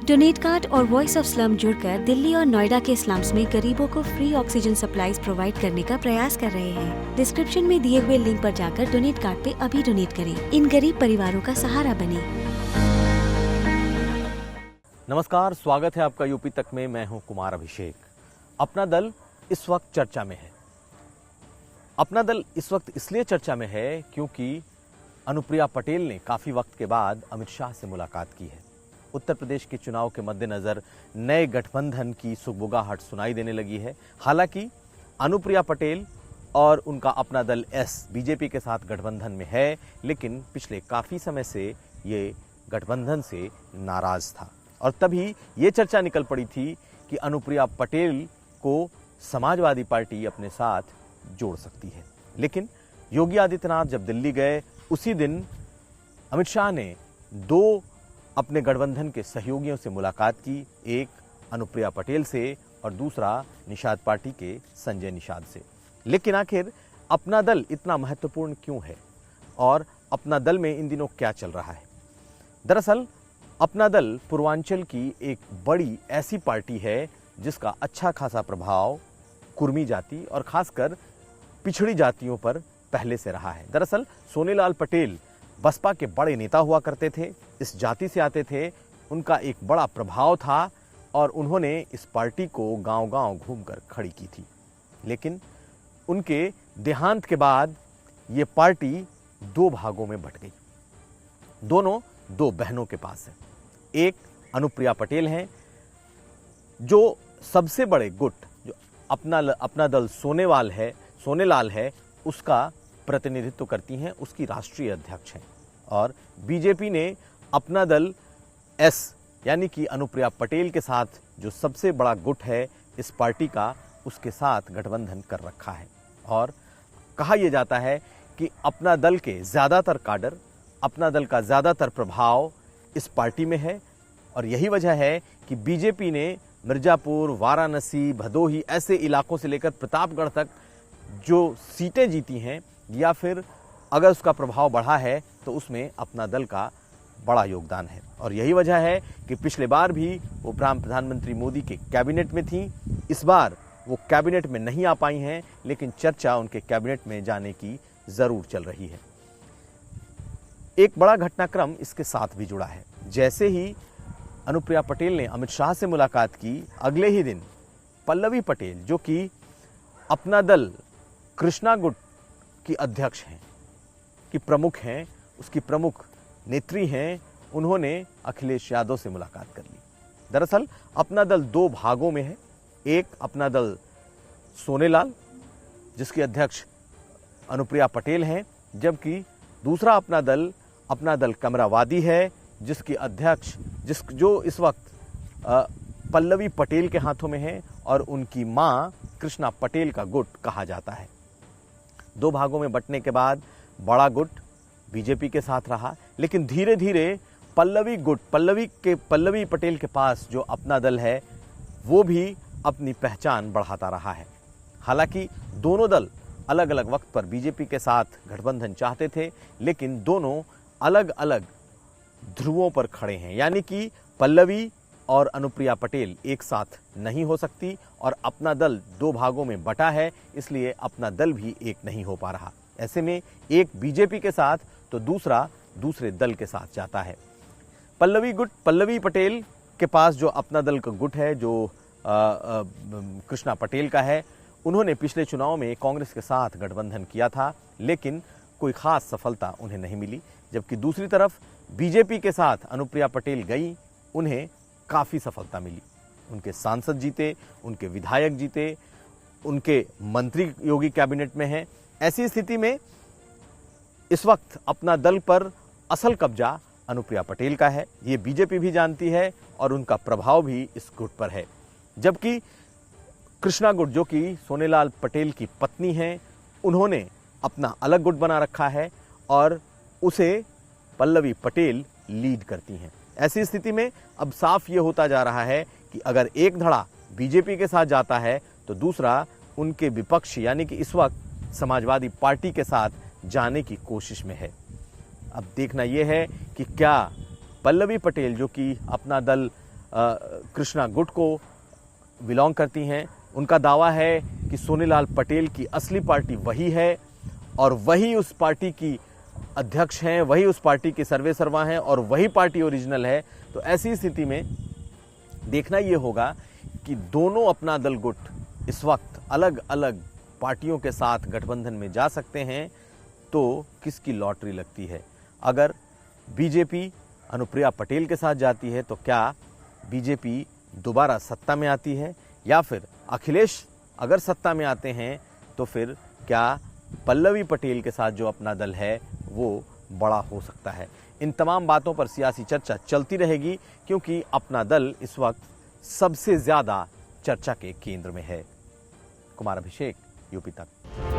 Donate card और voice of slum जुड़कर दिल्ली और नोएडा के स्लम्स में गरीबों को फ्री ऑक्सीजन सप्लाईज प्रोवाइड करने का प्रयास कर रहे हैं। डिस्क्रिप्शन में दिए हुए लिंक पर जाकर डोनेट कार्ड पे अभी डोनेट करें। इन गरीब परिवारों का सहारा बने। नमस्कार, स्वागत है आपका यूपी तक में। मैं हूं कुमार अभिषेक। अपना दल इस वक्त चर्चा में है। अपना दल इस वक्त इसलिए चर्चा में है क्योंकि अनुप्रिया पटेल ने काफी वक्त के बाद अमित शाह से मुलाकात की है। उत्तर प्रदेश के चुनाव के मद्देनजर नए गठबंधन की सुगबुगाहट सुनाई देने लगी है। हालांकि अनुप्रिया पटेल और उनका अपना दल एस बीजेपी के साथ गठबंधन में है, लेकिन पिछले काफी समय से ये गठबंधन से नाराज था और तभी ये चर्चा निकल पड़ी थी कि अनुप्रिया पटेल को समाजवादी पार्टी अपने साथ जोड़ सकती है। लेकिन योगी आदित्यनाथ जब दिल्ली गए, उसी दिन अमित शाह ने दो अपने गठबंधन के सहयोगियों से मुलाकात की, एक अनुप्रिया पटेल से और दूसरा निषाद पार्टी के संजय निषाद से। लेकिन आखिर अपना दल इतना महत्वपूर्ण क्यों है और अपना दल में इन दिनों क्या चल रहा है? दरअसल अपना दल पूर्वांचल की एक बड़ी ऐसी पार्टी है जिसका अच्छा खासा प्रभाव कुर्मी जाति और खासकर पिछड़ी जातियों पर पहले से रहा है। दरअसल सोनेलाल पटेल बसपा के बड़े नेता हुआ करते थे, इस जाति से आते थे, उनका एक बड़ा प्रभाव था और उन्होंने इस पार्टी को गांव-गांव घूमकर खड़ी की थी। लेकिन उनके देहांत के बाद ये पार्टी दो भागों में बंट गई। दोनों दो बहनों के पास है। एक अनुप्रिया पटेल हैं जो सबसे बड़े गुट जो अपना दल सोनेलाल है उसका प्रतिनिधित्व करती हैं, उसकी राष्ट्रीय अध्यक्ष हैं। और बीजेपी ने अपना दल एस यानी कि अनुप्रिया पटेल के साथ जो सबसे बड़ा गुट है इस पार्टी का, उसके साथ गठबंधन कर रखा है। और कहा यह जाता है कि अपना दल के ज्यादातर काडर, अपना दल का ज्यादातर प्रभाव इस पार्टी में है और यही वजह है कि बीजेपी ने मिर्जापुर, वाराणसी, भदोही ऐसे इलाकों से लेकर प्रतापगढ़ तक जो सीटें जीती हैं या फिर अगर उसका प्रभाव बढ़ा है तो उसमें अपना दल का बड़ा योगदान है। और यही वजह है कि पिछले बार भी वो प्रधानमंत्री मोदी के कैबिनेट में थी, इस बार वो कैबिनेट में नहीं आ पाई हैं, लेकिन चर्चा उनके कैबिनेट में जाने की जरूर चल रही है। एक बड़ा घटनाक्रम इसके साथ भी जुड़ा है। जैसे ही अनुप्रिया पटेल ने अमित शाह से मुलाकात की, अगले ही दिन पल्लवी पटेल जो कि अपना दल कृष्णा गुट की अध्यक्ष हैं, की प्रमुख हैं, उसकी प्रमुख नेत्री हैं, उन्होंने अखिलेश यादव से मुलाकात कर ली। दरअसल अपना दल दो भागों में है। एक अपना दल सोनेलाल जिसकी अध्यक्ष अनुप्रिया पटेल हैं, जबकि दूसरा अपना दल कमरावादी है जिसकी अध्यक्ष जो इस वक्त पल्लवी पटेल के हाथों में है और उनकी मां कृष्णा पटेल का गुट कहा जाता है। दो भागों में बंटने के बाद बड़ा गुट बीजेपी के साथ रहा, लेकिन धीरे धीरे पल्लवी पटेल के पास जो अपना दल है वो भी अपनी पहचान बढ़ाता रहा है। हालांकि दोनों दल अलग अलग वक्त पर बीजेपी के साथ गठबंधन चाहते थे, लेकिन दोनों अलग अलग ध्रुवों पर खड़े हैं, यानी कि पल्लवी और अनुप्रिया पटेल एक साथ नहीं हो सकती और अपना दल दो भागों में बटा है, इसलिए अपना दल भी एक नहीं हो पा रहा। ऐसे में एक बीजेपी के साथ तो दूसरा दूसरे दल के साथ जाता है। पल्लवी पटेल के पास जो अपना दल का गुट है जो कृष्णा पटेल का है, उन्होंने पिछले चुनाव में कांग्रेस के साथ गठबंधन किया था, लेकिन कोई खास सफलता उन्हें नहीं मिली। जबकि दूसरी तरफ बीजेपी के साथ अनुप्रिया पटेल गई, उन्हें काफी सफलता मिली। उनके सांसद जीते, उनके विधायक जीते, उनके मंत्री योगी कैबिनेट में हैं। ऐसी स्थिति में इस वक्त अपना दल पर असल कब्जा अनुप्रिया पटेल का है, ये बीजेपी भी जानती है और उनका प्रभाव भी इस गुट पर है। जबकि कृष्णा गुट जो कि सोनेलाल पटेल की पत्नी हैं, उन्होंने अपना अलग गुट बना रखा है और उसे पल्लवी पटेल लीड करती हैं। ऐसी स्थिति में अब साफ ये होता जा रहा है कि अगर एक धड़ा बीजेपी के साथ जाता है तो दूसरा उनके विपक्ष यानी कि इस वक्त समाजवादी पार्टी के साथ जाने की कोशिश में है। अब देखना यह है कि क्या पल्लवी पटेल जो कि अपना दल कृष्णा गुट को बिलोंग करती हैं। उनका दावा है कि सोनीलाल पटेल की असली पार्टी वही है और वही उस पार्टी की अध्यक्ष हैं, वही उस पार्टी के सर्वे सर्वा हैं और वही पार्टी ओरिजिनल है। तो ऐसी स्थिति में देखना ये होगा कि दोनों अपना दल गुट इस वक्त अलग अलग पार्टियों के साथ गठबंधन में जा सकते हैं, तो किसकी लॉटरी लगती है। अगर बीजेपी अनुप्रिया पटेल के साथ जाती है तो क्या बीजेपी दोबारा सत्ता में आती है, या फिर अखिलेश अगर सत्ता में आते हैं तो फिर क्या पल्लवी पटेल के साथ जो अपना दल है वो बड़ा हो सकता है। इन तमाम बातों पर सियासी चर्चा चलती रहेगी, क्योंकि अपना दल इस वक्त सबसे ज्यादा चर्चा के केंद्र में है। कुमार अभिषेक, यूपी तक।